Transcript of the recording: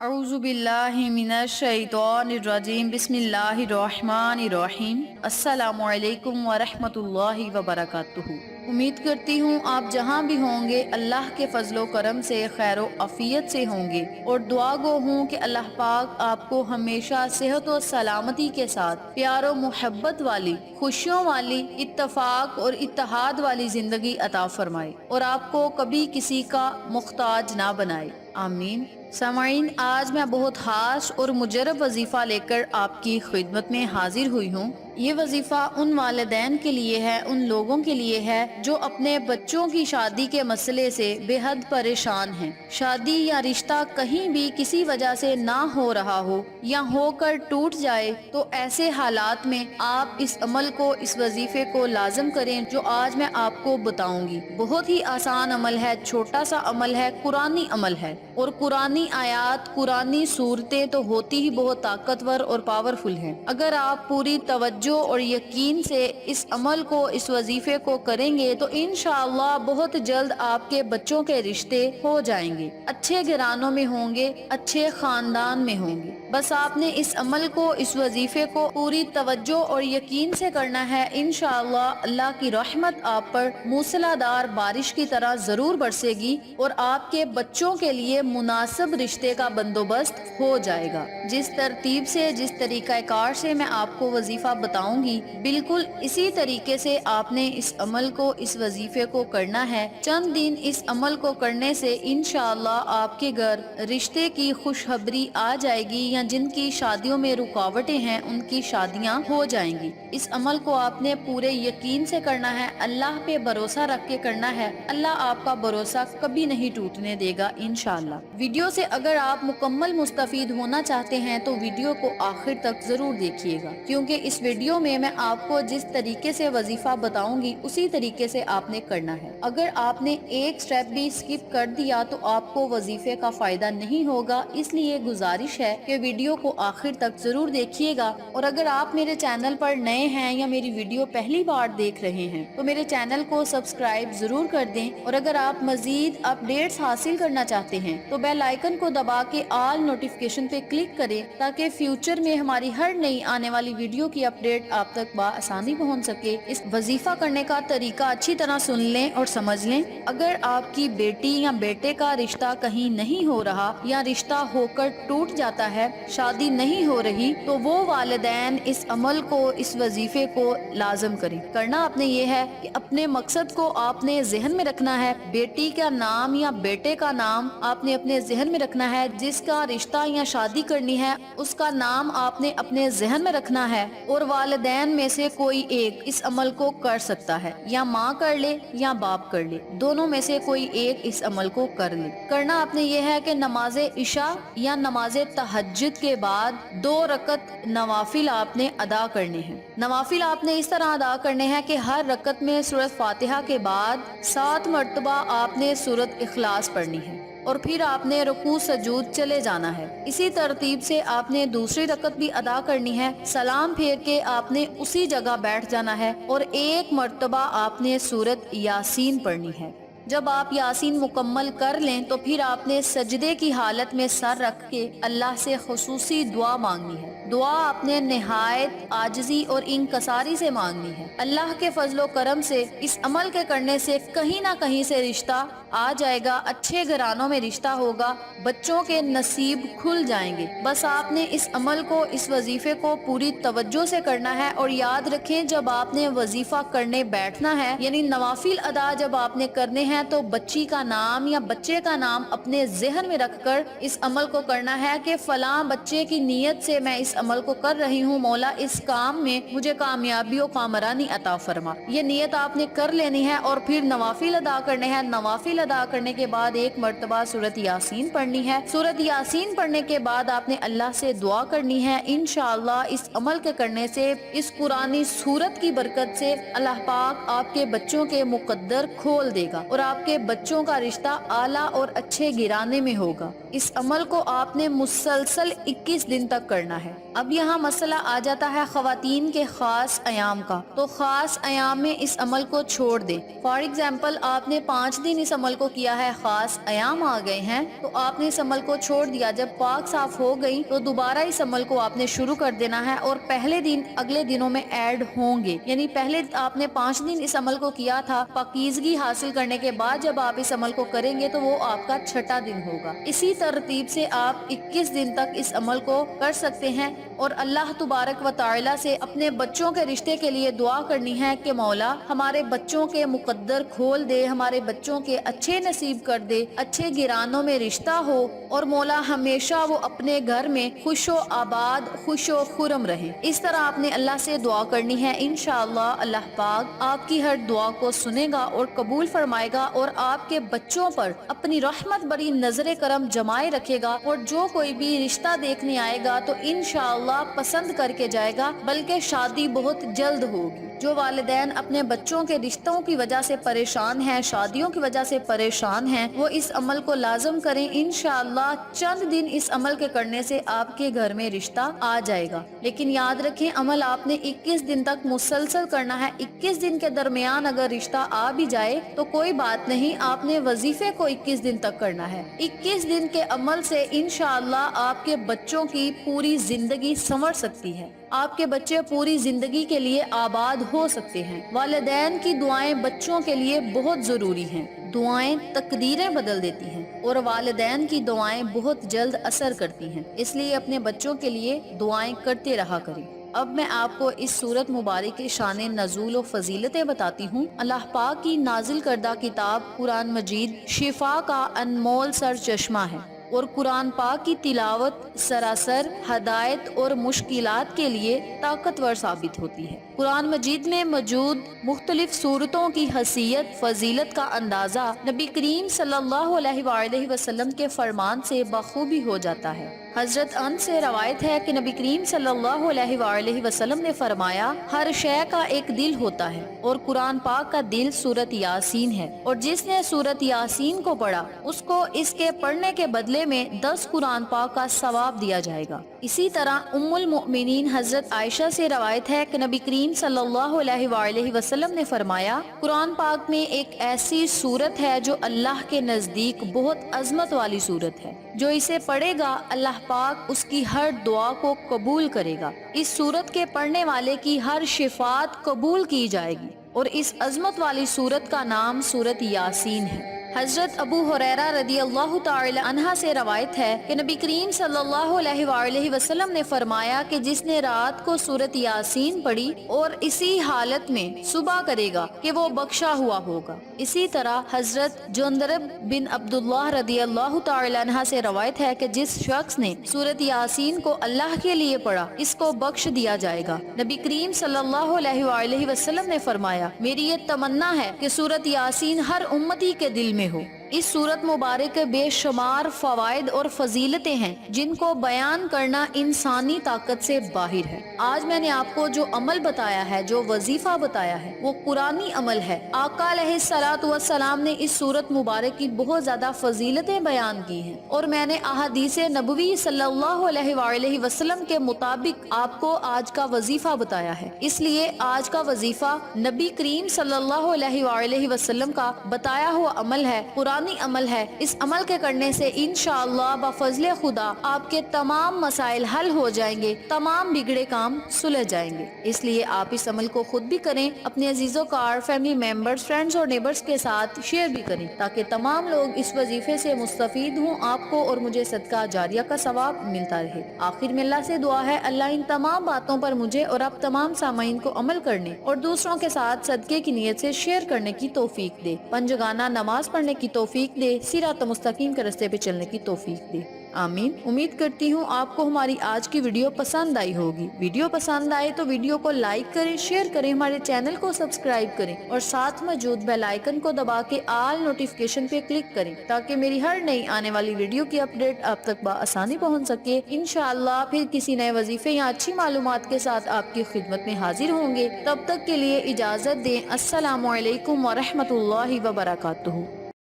اعوذ باللہ من الشیطان الرجیم بسم اللہ الرحمن الرحیم السلام علیکم ورحمۃ اللہ وبرکاتہ۔ امید کرتی ہوں آپ جہاں بھی ہوں گے اللہ کے فضل و کرم سے خیر و عافیت سے ہوں گے، اور دعا گو ہوں کہ اللہ پاک آپ کو ہمیشہ صحت و سلامتی کے ساتھ پیار و محبت والی، خوشیوں والی، اتفاق اور اتحاد والی زندگی عطا فرمائے اور آپ کو کبھی کسی کا محتاج نہ بنائے، آمین۔ سامعین، آج میں بہت خاص اور مجرب وظیفہ لے کر آپ کی خدمت میں حاضر ہوئی ہوں۔ یہ وظیفہ ان والدین کے لیے ہے، ان لوگوں کے لیے ہے جو اپنے بچوں کی شادی کے مسئلے سے بے حد پریشان ہیں۔ شادی یا رشتہ کہیں بھی کسی وجہ سے نہ ہو رہا ہو یا ہو کر ٹوٹ جائے تو ایسے حالات میں آپ اس عمل کو، اس وظیفے کو لازم کریں جو آج میں آپ کو بتاؤں گی۔ بہت ہی آسان عمل ہے، چھوٹا سا عمل ہے، قرآنی عمل ہے، اور قرآنی آیات، قرآنی صورتیں تو ہوتی ہی بہت طاقتور اور پاورفل ہیں۔ اگر آپ پوری توجہ اور یقین سے اس عمل کو، اس وظیفے کو کریں گے تو انشاءاللہ بہت جلد آپ کے بچوں کے رشتے ہو جائیں گے، اچھے گھرانوں میں ہوں گے، اچھے خاندان میں ہوں گے۔ بس آپ نے اس عمل کو، اس وظیفے کو پوری توجہ اور یقین سے کرنا ہے۔ انشاءاللہ اللہ کی رحمت آپ پر موسلا دھار بارش کی طرح ضرور برسے گی اور آپ کے بچوں کے لیے مناسب رشتے کا بندوبست ہو جائے گا۔ جس ترتیب سے، جس طریقہ کار سے میں آپ کو وظیفہ بتاؤں گی، بالکل اسی طریقے سے آپ نے اس عمل کو، اس وظیفے کو کرنا ہے۔ چند دن اس عمل کو کرنے سے انشاءاللہ آپ کے گھر رشتے کی خوشخبری آ جائے گی، یا جن کی شادیوں میں رکاوٹیں ہیں ان کی شادیاں ہو جائیں گی۔ اس عمل کو آپ نے پورے یقین سے کرنا ہے، اللہ پہ بھروسہ رکھ کے کرنا ہے۔ اللہ آپ کا بھروسہ کبھی نہیں ٹوٹنے دے گا انشاءاللہ۔ ویڈیو سے اگر آپ مکمل مستفید ہونا چاہتے ہیں تو ویڈیو کو آخر تک ضرور دیکھیے گا، کیونکہ اس ویڈیو میں آپ کو جس طریقے سے وظیفہ بتاؤں گی اسی طریقے سے آپ نے کرنا ہے۔ اگر آپ نے ایک سٹیپ بھی سکپ کر دیا تو آپ کو وظیفے کا فائدہ نہیں ہوگا، اس لیے گزارش ہے کہ ویڈیو کو آخر تک ضرور دیکھیے گا۔ اور اگر آپ میرے چینل پر نئے ہیں یا میری ویڈیو پہلی بار دیکھ رہے ہیں تو میرے چینل کو سبسکرائب ضرور کر دیں، اور اگر آپ مزید اپڈیٹس حاصل کرنا چاہتے ہیں تو بیل آئیکن کو دبا کے آل نوٹیفیکیشن پہ کلک کریں، تاکہ فیوچر میں ہماری ہر نئی آنے والی ویڈیو کی اپڈیٹ آپ تک بآسانی پہنچ سکے۔ اس وظیفہ کرنے کا طریقہ اچھی طرح سن لیں اور سمجھ لیں۔ اگر آپ کی بیٹی یا بیٹے کا رشتہ کہیں نہیں ہو رہا، یا رشتہ ہو کر ٹوٹ جاتا ہے، شادی نہیں ہو رہی، تو وہ والدین اس عمل کو، اس وظیفے کو لازم کریں۔ کرنا آپ نے یہ ہے کہ اپنے مقصد کو آپ نے ذہن میں رکھنا ہے۔ بیٹی کا نام یا بیٹے کا نام آپ نے اپنے ذہن میں رکھنا ہے، جس کا رشتہ یا شادی کرنی ہے اس کا نام آپ نے اپنے ذہن میں رکھنا ہے، اور والدین میں سے کوئی ایک اس عمل کو کر سکتا ہے، یا ماں کر لے یا باپ کر لے، دونوں میں سے کوئی ایک اس عمل کو کر لے۔ کرنا آپ نے یہ ہے کہ نماز عشاء یا نماز تہجد کے بعد 2 رکعت نوافل آپ نے ادا کرنے ہیں۔ نوافل آپ نے اس طرح ادا کرنے ہیں کہ ہر رکعت میں سورۃ فاتحہ کے بعد 7 مرتبہ آپ نے سورۃ اخلاص پڑھنی ہے، اور پھر آپ نے رکوع سجود چلے جانا ہے۔ اسی ترتیب سے آپ نے دوسری رکعت بھی ادا کرنی ہے، سلام پھیر کے آپ نے اسی جگہ بیٹھ جانا ہے، اور 1 مرتبہ آپ نے سورۃ یاسین پڑھنی ہے۔ جب آپ یاسین مکمل کر لیں تو پھر آپ نے سجدے کی حالت میں سر رکھ کے اللہ سے خصوصی دعا مانگنی ہے۔ دعا آپ نے نہایت عاجزی اور انکساری سے مانگنی ہے۔ اللہ کے فضل و کرم سے اس عمل کے کرنے سے کہیں نہ کہیں سے رشتہ آ جائے گا، اچھے گھرانوں میں رشتہ ہوگا، بچوں کے نصیب کھل جائیں گے۔ بس آپ نے اس عمل کو، اس وظیفے کو پوری توجہ سے کرنا ہے، اور یاد رکھیں جب آپ نے وظیفہ کرنے بیٹھنا ہے، یعنی نوافل ادا جب آپ نے کرنے ہیں، تو بچی کا نام یا بچے کا نام اپنے ذہن میں رکھ کر اس عمل کو کرنا ہے کہ فلاں بچے کی نیت سے میں اس عمل کو کر رہی ہوں، مولا اس کام میں مجھے کامیابی و کامرانی عطا فرما۔ یہ نیت آپ نے کر لینی ہے، اور پھر نوافل ادا کرنے ہیں۔ نوافل ادا کرنے کے بعد 1 مرتبہ سورۃ یاسین پڑھنی ہے۔ سورۃ یاسین پڑھنے کے بعد آپ نے اللہ سے دعا کرنی ہے۔ انشاءاللہ اس عمل کے کرنے سے، اس قرآنی سورت کی برکت سے اللہ پاک آپ کے بچوں کے مقدر کھول دے گا، اور آپ کے بچوں کا رشتہ اعلیٰ اور اچھے گھرانے میں ہوگا۔ اس عمل کو آپ نے مسلسل 21 دن تک کرنا ہے۔ اب یہاں مسئلہ آ جاتا ہے خواتین کے خاص ایام کا، تو خاص ایام میں اس عمل کو چھوڑ دیں۔ فار ایگزامپل آپ نے 5 دن اس عمل عمل کو کیا ہے، خاص ایام آ گئے ہیں تو آپ نے اس عمل کو چھوڑ دیا، جب پاک صاف ہو گئی تو دوبارہ اس عمل کو آپ نے شروع کر دینا ہے، اور پہلے دن اگلے دنوں میں ایڈ ہوں گے، یعنی پہلے آپ نے 5 دن اس عمل کو کیا تھا، پاکیزگی حاصل کرنے کے بعد جب آپ اس عمل کو کریں گے تو وہ آپ کا چھٹا دن ہوگا۔ اسی ترتیب سے آپ 21 دن تک اس عمل کو کر سکتے ہیں، اور اللہ تبارک و تعالی سے اپنے بچوں کے رشتے کے لیے دعا کرنی ہے کہ مولا ہمارے بچوں کے مقدر کھول دے، ہمارے بچوں کے اچھے نصیب کر دے، اچھے گھرانوں میں رشتہ ہو، اور مولا ہمیشہ وہ اپنے گھر میں خوش و آباد، خوش و خرم رہے۔ اس طرح آپ نے اللہ سے دعا کرنی ہے، انشاءاللہ اللہ پاک آپ کی ہر دعا کو سنے گا اور قبول فرمائے گا، اور آپ کے بچوں پر اپنی رحمت بری نظر کرم جمائے رکھے گا، اور جو کوئی بھی رشتہ دیکھنے آئے گا تو انشاءاللہ پسند کر کے جائے گا، بلکہ شادی بہت جلد ہوگی۔ جو والدین اپنے بچوں کے رشتوں کی وجہ سے پریشان ہیں، شادیوں کی وجہ سے پریشان ہیں، وہ اس عمل کو لازم کریں، انشاءاللہ چند دن اس عمل کے کرنے سے آپ کے گھر میں رشتہ آ جائے گا۔ لیکن یاد رکھیں عمل آپ نے 21 دن تک مسلسل کرنا ہے، 21 دن کے درمیان اگر رشتہ آ بھی جائے تو کوئی بات نہیں، آپ نے وظیفے کو 21 دن تک کرنا ہے۔ 21 دن کے عمل سے انشاءاللہ آپ کے بچوں کی پوری زندگی سنور سکتی ہے، آپ کے بچے پوری زندگی کے لیے آباد ہو سکتے ہیں۔ والدین کی دعائیں بچوں کے لیے بہت ضروری ہیں، دعائیں تقدیریں بدل دیتی ہیں، اور والدین کی دعائیں بہت جلد اثر کرتی ہیں، اس لیے اپنے بچوں کے لیے دعائیں کرتے رہا کریں۔ اب میں آپ کو اس سورت مبارک کے شان نزول و فضیلتیں بتاتی ہوں۔ اللہ پاک کی نازل کردہ کتاب قرآن مجید شفا کا انمول سرچشمہ ہے، اور قرآن پاک کی تلاوت سراسر ہدایت اور مشکلات کے لیے طاقتور ثابت ہوتی ہے۔ قرآن مجید میں موجود مختلف سورتوں کی حیثیت فضیلت کا اندازہ نبی کریم صلی اللہ علیہ وآلہ وسلم کے فرمان سے بخوبی ہو جاتا ہے۔ حضرت انس سے روایت ہے کہ نبی کریم صلی اللہ علیہ وآلہ وسلم نے فرمایا، ہر شے کا ایک دل ہوتا ہے، اور قرآن پاک کا دل سورت یاسین ہے، اور جس نے سورت یاسین کو پڑھا اس کو اس کے پڑھنے کے بدلے میں 10 قرآن پاک کا ثواب دیا جائے گا۔ اسی طرح ام المؤمنین حضرت عائشہ سے روایت ہے کہ نبی کریم صلی اللہ علیہ وآلہ وسلم نے فرمایا، قرآن پاک میں ایک ایسی سورت ہے جو اللہ کے نزدیک بہت عظمت والی سورت ہے، جو اسے پڑھے گا اللہ پاک اس کی ہر دعا کو قبول کرے گا، اس سورت کے پڑھنے والے کی ہر شفاعت قبول کی جائے گی، اور اس عظمت والی سورت کا نام سورت یاسین ہے۔ حضرت ابو ہریرہ رضی اللہ تعالی عنہ سے روایت ہے کہ نبی کریم صلی اللہ علیہ وآلہ وسلم نے فرمایا کہ جس نے رات کو سورت یاسین پڑھی اور اسی حالت میں صبح کرے گا کہ وہ بخشا ہوا ہوگا۔ اسی طرح حضرت جندب بن عبداللہ رضی اللہ تعالی عنہ سے روایت ہے کہ جس شخص نے سورت یاسین کو اللہ کے لیے پڑھا اس کو بخش دیا جائے گا۔ نبی کریم صلی اللہ علیہ وآلہ وسلم نے فرمایا، میری یہ تمنا ہے کہ سورت یاسین ہر امتی کے دل میں ہو۔ اس سورت مبارک کے بے شمار فوائد اور فضیلتیں ہیں جن کو بیان کرنا انسانی طاقت سے باہر ہے۔ آج میں نے آپ کو جو عمل بتایا ہے، جو وظیفہ بتایا ہے، وہ قرآنی عمل ہے۔ آقا علیہ الصلوۃ والسلام نے اس سورت مبارک کی بہت زیادہ فضیلتیں بیان کی ہیں، اور میں نے احادیث نبوی صلی اللہ علیہ وآلہ وسلم کے مطابق آپ کو آج کا وظیفہ بتایا ہے۔ اس لیے آج کا وظیفہ نبی کریم صلی اللہ علیہ وآلہ وسلم کا بتایا ہوا عمل ہے، قرآنی عمل ہے۔ اس عمل کے کرنے سے انشاءاللہ بفضل خدا آپ کے تمام مسائل حل ہو جائیں گے، تمام بگڑے کام سلجھ جائیں گے۔ اس لیے آپ اس عمل کو خود بھی کریں، اپنے عزیزوں کار، فیملی ممبرز، فرینڈز اور نیبرز کے ساتھ شیئر بھی کریں، تاکہ تمام لوگ اس وظیفے سے مستفید ہوں، آپ کو اور مجھے صدقہ جاریہ کا ثواب ملتا رہے۔ آخر میں اللہ سے دعا ہے، اللہ ان تمام باتوں پر مجھے اور آپ تمام سامعین کو عمل کرنے اور دوسروں کے ساتھ صدقے کی نیت سے شیئر کرنے کی توفیق دے، پنجگانہ نماز پڑھنے کی توفیق دے، صراط مستقیم کے راستے پہ چلنے کی توفیق دے، آمین۔ امید کرتی ہوں آپ کو ہماری آج کی ویڈیو پسند آئی ہوگی۔ ویڈیو پسند آئے تو ویڈیو کو لائک کریں، شیئر کریں، ہمارے چینل کو سبسکرائب کریں، اور ساتھ موجود بیل آئیکن کو دبا کے آل نوٹیفیکیشن پہ کلک کریں، تاکہ میری ہر نئی آنے والی ویڈیو کی اپڈیٹ آپ تک بآسانی پہنچ سکے۔ انشاءاللہ پھر کسی نئے وظیفے یا اچھی معلومات کے ساتھ آپ کی خدمت میں حاضر ہوں گے۔ تب تک کے لیے اجازت دیں۔ السلام علیکم ورحمۃ اللہ وبرکاتہ۔